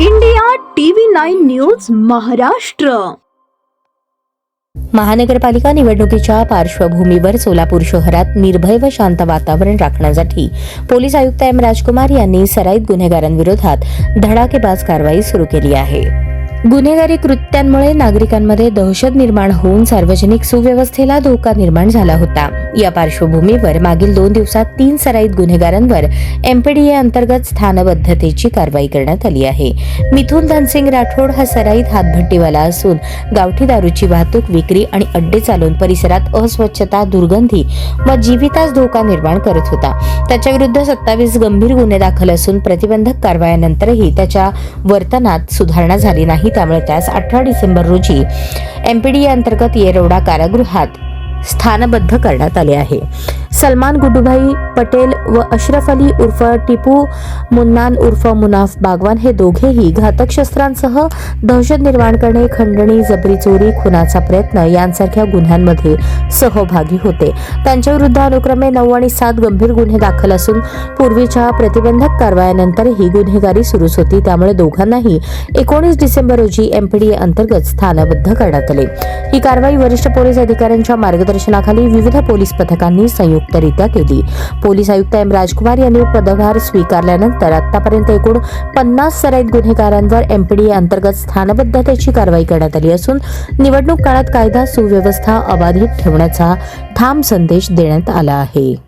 India TV9 news Maharashtra. महानगरपालिका निवडणुकीच्या पार्श्वभूमीवर सोलापूर शहरात निर्भय व शांत वातावरण राखण्यासाठी पोलीस आयुक्त एम राजकुमार यांनी सराईत गुन्हेगारांविरोधात धडाकेबाज कारवाई सुरू केली आहे. गुन्हेगारी कृत्यांमुळे नागरिकांमध्ये दहशत निर्माण होऊन सार्वजनिक सुव्यवस्थेला धोका निर्माण झाला होता. या पार्श्वभूमीवर मागील 2 दिवसात 3 सराईत गुन्हेगारांवर MPDA अंतर्गत स्थानबद्धतेची कारवाई करण्यात आली आहे. मिथुन धनसिंग राठोड हा सराईत हातभट्टीवाला असून गावठी दारूची वाहतूक, विक्री आणि अड्डे चालवून परिसरात अस्वच्छता, दुर्गंधी व जीवितास धोका निर्माण करत होता. त्याच्याविरुद्ध 27 गंभीर गुन्हे दाखल असून प्रतिबंधक कारवायांनंतरही त्याच्या वर्तनात सुधारणा झाली नाही. त्यामुळे त्यास 18 डिसेंबर रोजी MPDA अंतर्गत येरवडा कारागृहात स्थानबद्ध करण्यात आले आहे. सलमान गुड्डूभाई पटेल व अशरफ अली उर्फ टिपू मुन्नान उर्फ मुनाफ बागवान हे दोघेही घातक शस्त्रांसह दहशत निर्माण करणे, खंडणी, जबरी चोरी, खुनाचा प्रयत्न यांसारख्या गुन्ह्यांमध्ये सहभागी होते. त्यांच्याविरुद्ध अनुक्रमे 9 आणि 7 गंभीर गुन्हे दाखल असून पूर्वीच्या प्रतिबंधक कारवायांनंतरही गुन्हेगारी सुरूच होती. त्यामुळे दोघांनाही 19 डिसेंबर रोजी MPDA अंतर्गत स्थानबद्ध करण्यात आले. ही कारवाई वरिष्ठ पोलीस अधिकाऱ्यांच्या मार्गदर्शनाखाली विविध पोलीस पथकांनी संयुक्तरित्या केली. पोलीस आयुक्त एम राजकुमार यांनी पदभार स्वीकारल्यानंतर आतापर्यंत एकूण 50 सराईत गुन्हेगारांवर MPDA अंतर्गत स्थानबद्धतेची कारवाई करण्यात आली असून निवडणूक काळात कायदा सुव्यवस्था अबाधित ठेवण्याचा ठाम संदेश देण्यात आला आहे.